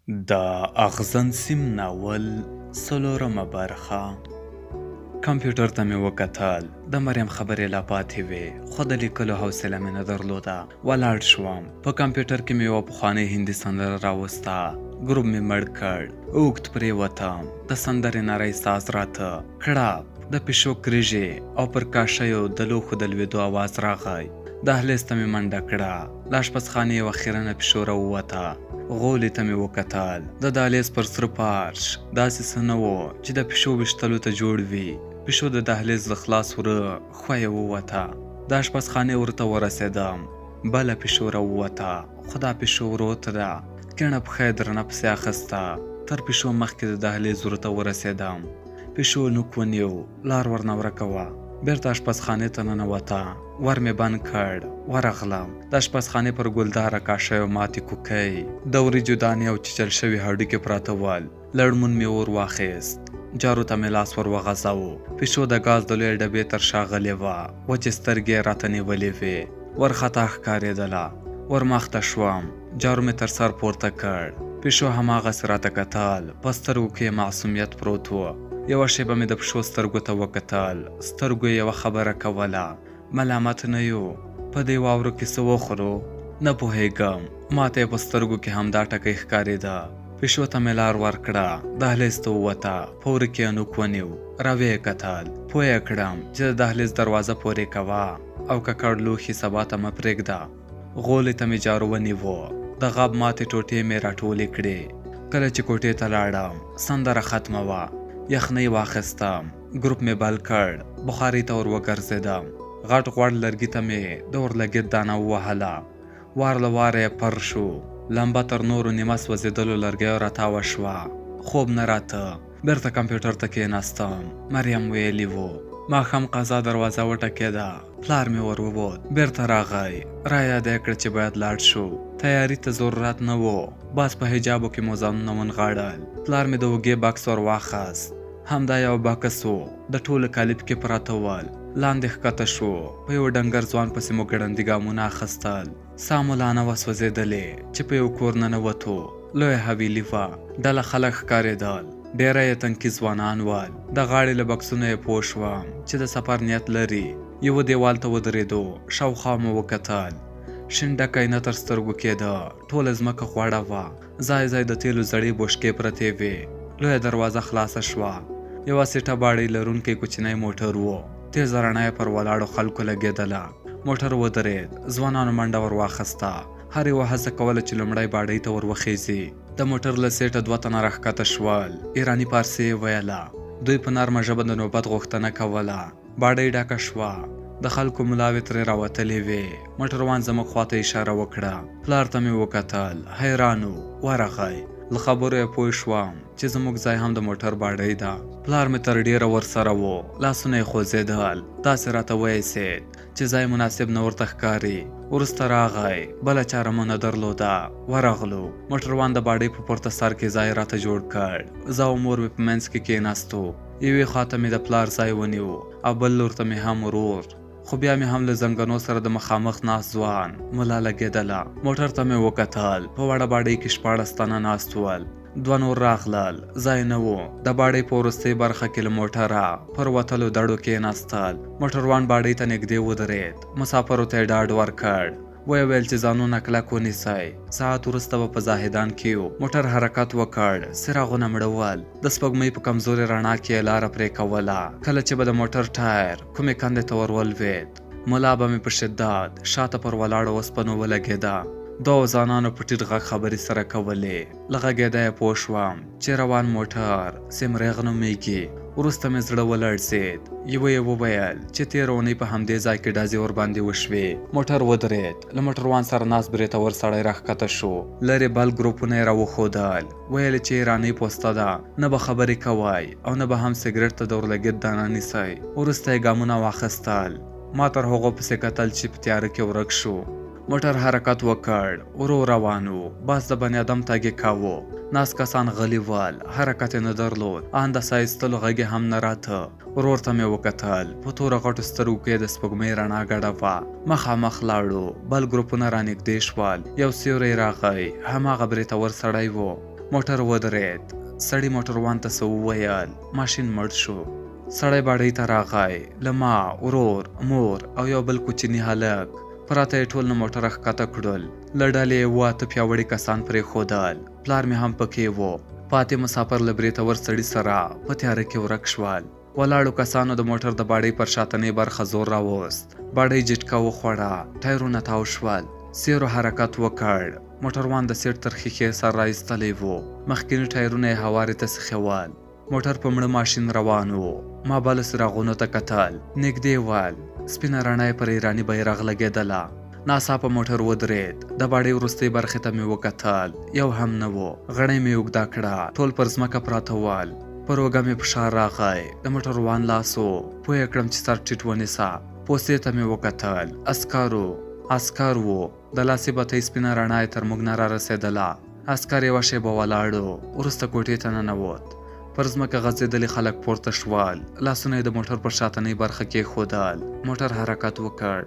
د اغزن سیم ناول څلورمه برخه. کمپیوټر ته مې وکتل. د مریم خبرې لا پاتې وې، خو د لیکلو حوصله مې نه درلوده. ولاړ شوم. په کمپیوټر کې مې یوه پخوانۍ هندي سندره راوسته. ګروپ مې مړ کړ. اوږد پرېوتم. د سندرې نری ساز راته کړاپ د پیشو کریژې او پر کاشیو د لوښو د لوېدو آواز راغی. دهلیز ته مې منډه کړه. له اشپزخانې یوه خیرنه پیشو راووته. غولي ته مې وکتل. د دهلیز پر سره فرش داسې څه نه و چې د پیشو ویشتلو ته جوړ وي. پیشو د دهلیز له خلاص وره خویه ووته. د اشپزخانې ورته ورسېدم. بله پیشو راووته، خو دا پیشو وروته ده. کیڼه پښه یې درنه پسې اخیسته. تر پیشو مخکې د دهلیز ورته ورسېدم. پیشو نوک ونیو، لار ورنه ورکه وه. بیرته اشپزخانې ته ننوته. ور مې بند کړ. ورغلم. د اشپزخانې پر ګلداره کاشیو ماتې کوکۍ، د وریجو دانې او چیچل شوي هډوکي پراته ول. لړمون مې ور واخیست. جارو ته مې لاس ور وغځاوه. پیشو د ګاز د لویې ډبې تر شا غلې وه. وچې سترګې یې راته نیولې وې. ورخطا ښکارېدله. ور مخته شوم. جارو مې تر سر پورته کړ. پیشو هماغسې راته کتل. په سترګو کې یې معصومیت پروت و. یوه شیبه مې د پیشو سترګو ته وکتل. سترګو یې یوه خبره کوله. ملامت نه یو، په دې واورو کې څه وخورو؟ نه پوهېږم. ماته یې په سترګو کې همدا ټکی ښکارېده. پیشو ته مې لار ورکړه. دهلیز ته ووته. په وره کې یې نوک ونیو. راویې کتل. پوه یې کړم چې د دهلیز دروازه پورې کوه او ککړ لوښي سبا ته مه پرېږده. غولي ته مې جارو ونیوه. د غاب ماتې ټوټې مې راټولې کړې. کله چې کوټې ته لاړم، سندره ختمه وه. یخنۍ واخیستم. ګروپ مې بل کړ. بخارۍ ته ور وګرځېدم. غټ غوړ لرګي ته مې د اورلګیت دانه ووهله. وار له واره یې پر شو. لمبه تر نورو نیمه سوځېدلو لرګیو راتاوه شوه. خوب نه راته. بیرته کمپیوټر ته کېناستم. مریم ویلي و. ماښام قضا دروازه وټکېده. پلار مې ور ووت. بیرته راغی. رایاده یې کړه چې باید لاړ شو. تیاري ته ضرورت نه و. باز په حجابو کې مو ځانونه ونغاړل. پلار مې د اوږې بکس ور واخیست. همدا یو بکس و. د ټولو کالي پکې پراته ول. لاندې ښکته شو. په یو ډنګر ځوان پسې مو ګړندي ګامونه اخیستل. ساه مو لا نه وه سوځېدلې چې په یو کور ننوتو. لویه حویلي وه. ډله خلک ښکارېدل. ډېری یې تنکي ځوانان ول. د غاړې له بکسونو یې پوه شوم چې د سفر نیت لري. یوه دیوال ته ودرېدو. شاوخوا مو وکتل. شین ډکی نه تر سترګو کېده. ټوله ځمکه خوړه وه. ځای ځای د تیلو زړې بوشکې پرتې وې. لویه دروازه خلاصه شوه. یوه سیټه باړۍ لرونکی کوچنی موټر و. تیزه رڼا یې پر ولاړو خلکو لګېدله. موټر ودرېد. ځوانانو منډه ور واخیسته. هر یوه هڅه کوله چې لومړی باډۍ ته ور وخیژي. د موټر له سیټه دوه تنه راښکته شول. ایراني پارسي یې ویله. دوی په نرمه ژبه د نوبت غوښتنه کوله. باډۍ ډکه شوه. د خلکو ملاوې ترې راوتلې وې. موټروان زموږ خواته اشاره وکړه. پلار ته مې وکتل. حیران و. ورغی. له خبرو یې پوه شوم چې زموږ ځای هم د موټر باډۍ ده. پلار مې تر ډېره ورسره و. لاسونه یې خوځېدل. داسې راته وایسېد چې ځای مناسب نه ورته ښکاري. وروسته راغی. بله چاره مو نه درلوده. ورغلو. موټروان د باډۍ په پورته سر کې ځای راته جوړ کړ. زه او مور مې په منځ کې کېناستو. یوې خواته مې د پلار ځای ونیو او بل لور ته مې هم ورور. خو بیا مې هم له زنګنو سره د مخامخ ناست ځوان ملا لګېدله. موټر ته مې وکتل. په وړه باډۍ کې 14 تنه ناست ول. دوه نور راغلل. ځای نه و. د باډۍ په وروستۍ برخه کې له موټره پر وتلو دړو کېناستل. موټروان باډۍ ته نږدې ودرېد. مسافرو ته یې ډاډ ورکړ. ویې ویل چې ځانونه کلک ونیسئ. ساعت وروسته به په زاهدان کې یو. موټر حرکت وکړ. څراغونه مړه ول. د سپوږمۍ په کمزورې رڼا کې یې لاره پرې کوله. کله چې به د موټر ټایر کومې کندې ته ور ولوېد، ملا به مې په شدت شاته پر ولاړو اوسپنو ولګېده. دوو ځوانانو په ټیټ غږ خبرې سره کولې. له غږېده یې پوه شوم چې روان موټر سیمریغ نومېږي. وروسته مې زړه ولړزېد. یوه یې وویل چې تېره اونۍ په همدې ځای کې ډزې ورباندې وشوې. موټر ودرېد. له موټروان سره ناست برېتور سړی راښکته شو. لرې بل ګروپونه یې راوښودل. ویل چې ایرانۍ پوسته ده. نه به خبرې کوئ او نه به هم سګرټ ته د اورلګیت دانه نیسئ. وروسته یې ګامونه واخیستل. ما تر هغو پسې کتل چې په تیاره کې ورک شو. موټر حرکت وکړ. ورو روان و. باز د بني ادم تګ یې کاوه. ناست کسان غلي ول. حرکت یې نه درلود. ان د ساه ایستلو غږ یې هم نه راته. ورور ته مې وکتل. په توره غټو سترګو کې د سپوږمۍ رڼا ګډه وه. مخامخ لاړو. بل ګروپونه رانږدې شول. یو سیوری راغی. هماغه بریتور سړی و. موټر ودرېد. سړي موټروان ته څه وویل. ماشین مړ شو. سړی باډۍ ته راغی. له ما، ورور، مور او یو بل کوچني هلک پراته یې ټول له موټره ښکته کړل. له ډلې یې 7 پیاوړي کسان پرېښودل. پلار مې هم پکې و. پاتې مسافر له برېتور سړي سره په تیاره کې ورک شول. ولاړو کسانو د موټر د باډۍ پر شاتنۍ برخه زور راوست. باډۍ جټکه وخوړه. ټایرونه تاو شول. سیرو حرکت وکړ. موټروان د سیټ تر ښیښې سر راایستلی و. مخکیني ټایرونه یې هوارې ته سیخول. موټر په مړه ماشین روان و. ما بلو څراغونو ته کتل. نږدې ول. سپینه رڼا یې پر ایراني بیرغ لګېدله. ناڅاپه موټر ودرېد. د باډۍ وروستۍ برخې ته مې وکتل. یو هم نه و. غڼۍ مې اوږده کړه. ټول پر ځمکه پراته ول. پر اوږه مې فشار راغی. د موټروان لاس و. پوه یې کړم چې سر ټیټ ونیسه. پوستې ته مې وکتل. عسکر و. د لاسې بتۍ سپینه رڼا یې تر موږ نه رارسېدله. عسکر یوه شېبه ولاړو. وروسته کوټې ته ننوت. پر ځمکه غځېدلي خلک پورته شول. لاسونه یې د موټر پر شاتنۍ برخه کېښودل. موټر حرکت وکړ.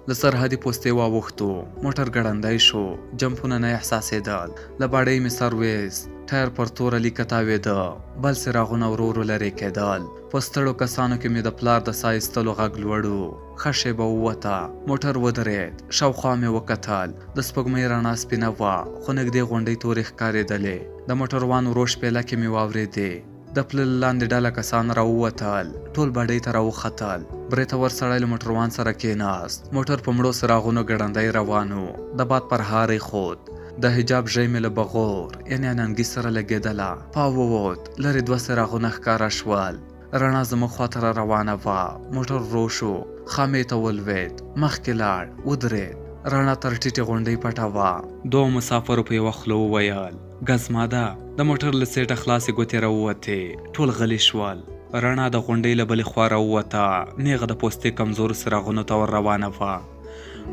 له سرحدي پوستې واوښتو. موټر ګړندی شو. جمپونه نه احساسېدل. له باډۍ مې سر ویست. ټایر پر توره لیکه تاوېده. بل څراغونه ورو ورو لرې کېدل. په ستړو کسانو کې مې د پلار د ساه ایستلو غږ لوړ و. ښه شېبه ووته. موټر ودرېد. شاوخوا مې وکتل. د سپوږمۍ رڼا سپینه وه، خو نږدې غونډۍ تورې ښکارېدلې. د موټروان ورو شپېله کې مې واورېدې. د پله لاندې ډله کسان راووتل. ټول باډۍ ته راوختل. برېتور سړی له موټروان سره کېناست. موټر په مړو څراغونو ګړندی روان و. د باد پر هارې خود. د حجاب ژۍ مې له بغور یعنې اننګي سره لګېدله. پاو ووت. لرې 2 څراغونه ښکاره شول. رڼا زموږ خواته را روانه وه. موټر ورو شو. خامې ته ولوېد. مخکې لاړ. ودرېد. رڼا تر ټیټې غونډۍ پټه وه. 2 مسافرو په یوه خوله وویل: ګزماده. د موټر له سیټه خلاصې ګوتې راووتې. ټول غلي شول. رڼا د غونډۍ له بلې خوا راووته. نیغه د پوستې کمزورو څراغونو ته ور روانه وه.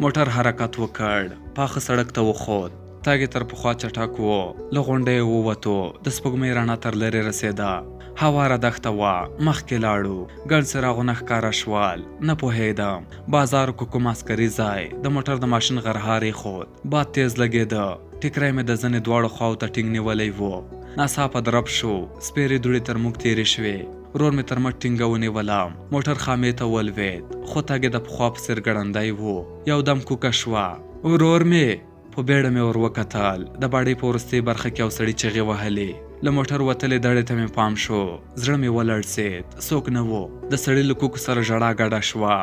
موټر حرکت وکړ. پاخه سړک ته وخوت. تګ یې تر پخوا چټک و. له غونډۍ ووتو. د سپوږمۍ رڼا تر لرې رسېده. هواره دښته وه. مخکې لاړو. ګڼ څراغونه ښکاره شول. نه پوهېدم بازار که کوم عسکري ځای. د موټر د ماشین غرهار ایښود. باد تیز لګېده. ټیکری مې د زنې دواړو خواو ته ټینګ نیولی و. ناڅاپه درب شو. سپېرې دوړې تر موږ تېرې شوې. ورور مې تر مټ ټینګه ونیولم. موټر خامې ته ولوېد. خو تګ یې د پخوا په څېر ګړندی و. یو دم کوکه شوه. ورور مې. په بیړه مې ور وکتل. د باډۍ په وروستۍ برخه کې یو سړي چغې وهلې. له موټر وتلې دړې ته مې پام شو. زړه مې ولړزېد. څوک نه و. د سړي له کوکو سره ژړا ګډه شوه.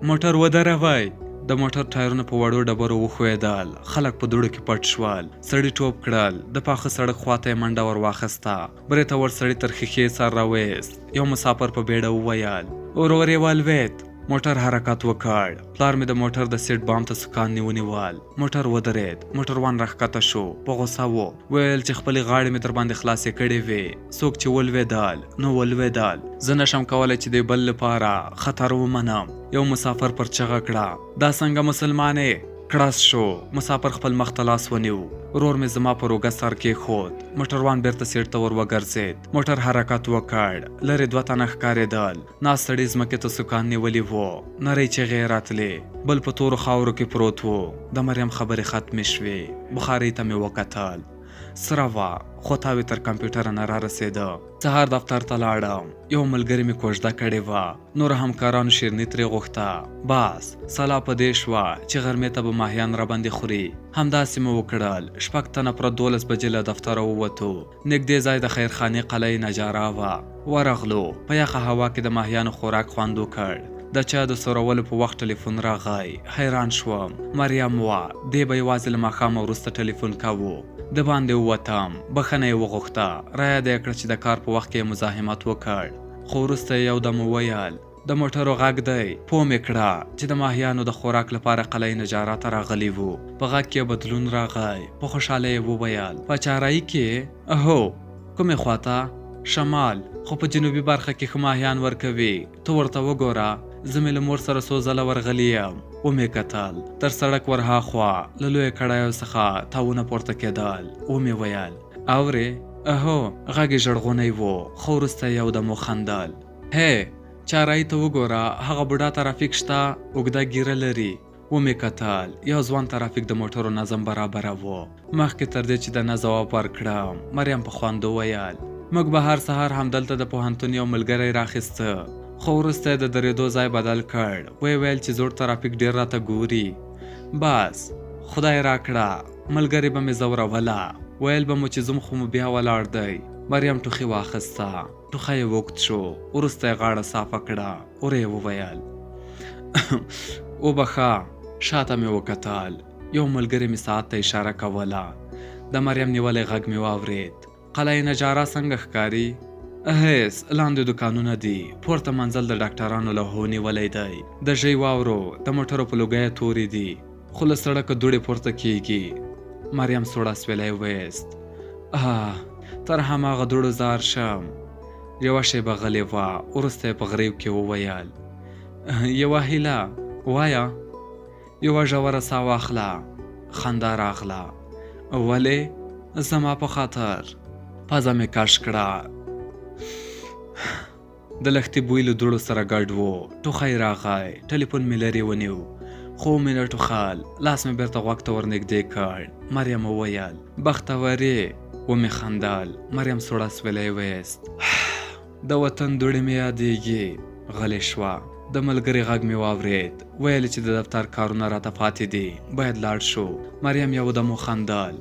موټر ودروئ. د موټر ټایرونه په وړو ډبرو وښویېدل. خلک په دوړو کې پټ شول. سړي ټوپ کړل. د پاخه سړک خواته یې منډه ور واخیسته. برېتور سړي تر ښیښې سر راویست. یو مسافر په بیړه وویل: ورور یې ولوېد. موټر حرکت وکړ. پلار مې د موټر د سیټ بام ته سوکان ونیول. موټر ودرېد. موټروان راښکته شو. په غوسه و. ویل چې خپلې غاړې مې در باندې خلاصې کړې وې. څوک چې ولوېدل نو ولوېدل. زه نشم کولی چې د بل لپاره خطر ومنم. یو مسافر پر چغه کړه: دا څنګه مسلمانې؟ کړس شو. مسافر خپل مخ ته لاس ونیو. ورور مې زما پر اوږه سر کېښود. موټروان بیرته سیټ ته ور وګرځېد. موټر حرکت وکړ. لرې 2 تنه ښکارېدل. ناست سړي ځمکې ته سوکان نیولي وو. نرۍ چغې یې راتلې. بل په تورو خاورو کې پروت و. د مریم خبرې ختمې شوې. بخارۍ ته مې وکتل. سره وه، خو تاوې تر کمپیوټره نه رارسېده. سهار دفتر ته لاړم. یو ملګري مې کوژده کړې وه. نورو همکارانو شیرني ترې غوښته. بس سلا په دې شوه چې غرمې ته به ماهیان راباندې خوري. همداسې مې وکړل. 6 تنه پر 12 بجې له دفتره ووتو. نږدې ځای د خیرخانې قلعه نجاره وه. ورغلو. په یخه هوا کې د ماهیانو خوراک خوند وکړ. د چا د سورولو په وخت ټلیفون راغی. حیران شوم. مریم وه. دې به یوازې له ماښامه وروسته ټلیفون کوو. د باندې ووتم. بخښنه یې وغوښته. رایاده یې کړه چې د کار په وخت کې مزاحمت وکړ. خو وروسته یې یودم وویل: د موټرو غږ دی. پوه مې کړه چې د ماهیانو د خوراک لپاره قلعه نجاره ته راغلي وو. په غږ کې بدلون راغی. په خوشحالۍ یې وویل: په چارایي کې؟ هو. کومې خواته؟ شمال. خو په جنوبي برخه کې ښه ماهیان ورکوي. ته ورته وګوره. زه مې له مور سره څو ځله ورغلی یم. ومې کتل. تر سړک ورهاخوا له لویو کړایو څخه تاوونه پورته کېدل. ومې ویل: اورې؟ هو. غږ یې ژړغونی و، خو وروسته یې یودم وخندل. هی، چارایي ته وګوره. هغه بوډا ترافیک شته. اوږده ږیره لري. ومې کتل یو ځوان ترافیک د موټرو نظم برابروه. مخکې تر دې چې د نه ځواب ورکړم مریم په خواندو ویل موږ به هر سهار همدلته د پوهنتون یو ملګری راخیسته، خو وروسته یې د درېدو ځای بدل کړ. ویل چې زوړ ترافیک ډېر راته ګوري. بس خدای راکړه ملګری به مې ځوروله، ویل به مو چې زوم خو مو بیا ولاړ دی. مریم ټوخي واخیسته، ټوخی یې اوږد شو، وروسته یې غاړه صافه کړه. ور یې وویل وبخه. شاته مې وکتل، یو ملګری مې ساعت ته اشاره کوله. د مریم نیولی غږ مې واورېد. قلعه نجاره څنګه ښکاري؟ هیڅ، لاندې دوکانونه دي، پورته منزل د ډاکټرانو لوحو نیولی دی، د ژۍ واورو د موټرو په لوګیو تورې دي، خو له سړکه دوړې پورته کیږي. مریم سوړ اسویلی ویست. تر هماغه دوړو زار شم. یوه شیبه غلې وه، وروسته یې په غریو کې وویل یوه هیله وایه. یوه ژوره ساه واخله. خندا راغله. ولې؟ زما په خاطر. پزه مې کش کړه. د لښتي بوی له دوړو سره ګډ و. ټوخی راغی. ټلیفون مې لرې ونیو، خو مې نه ټوخل. لاس مې بیرته غوږ ته ورنږدې کړ. مریم وویل بختورې. ومې خندل. مریم سوړ اسویلی ویست. د وطن دوړې مې یادېږي. غلې شوه. د ملګري غږ مې واورېد. ویل چې د دفتر کارونه راته پاتې دي، باید لاړ شو. مریم یودم وخندل.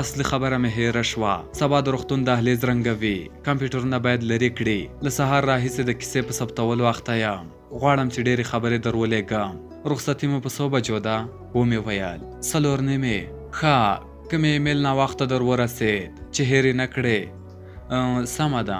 اصلي خبره مې هېره شوه. سبا د روغتون دهلیز رنګوي، کمپیوټرونه باید لرې کړي. له سهار راهیسې د کیسې په ثبتولو وخته یم. غواړم چې ډېرې خبرې در ولېږم. رخصتي مو په څو بجو ده؟ ومې ویل 4:30. ښه، که مې ایمیل ناوخته در ورسېد چې هېرې نه کړې. سمه ده.